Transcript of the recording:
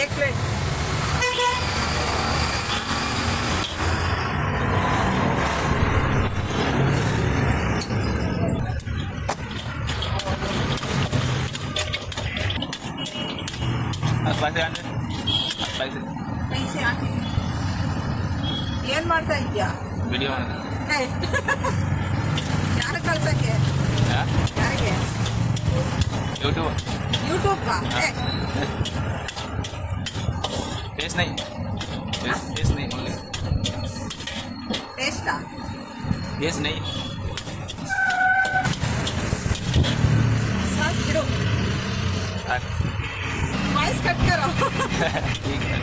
एक प्लेट। पैसे ಹಾಕಿ ಏನ್ ಮಾಡ್ತಾ ಇದ್ಯಾ? ವಿಡಿಯೋ ಯಾರು ಕಳ್ಸಕ್ಕೆ? ಯಾರಿಗೆ? यूट्यूब यूट्यूब का टेस्ट नहीं ओनली टेस्ट टेस्ट नहीं सब गिरो वॉइस कट करो ठीक है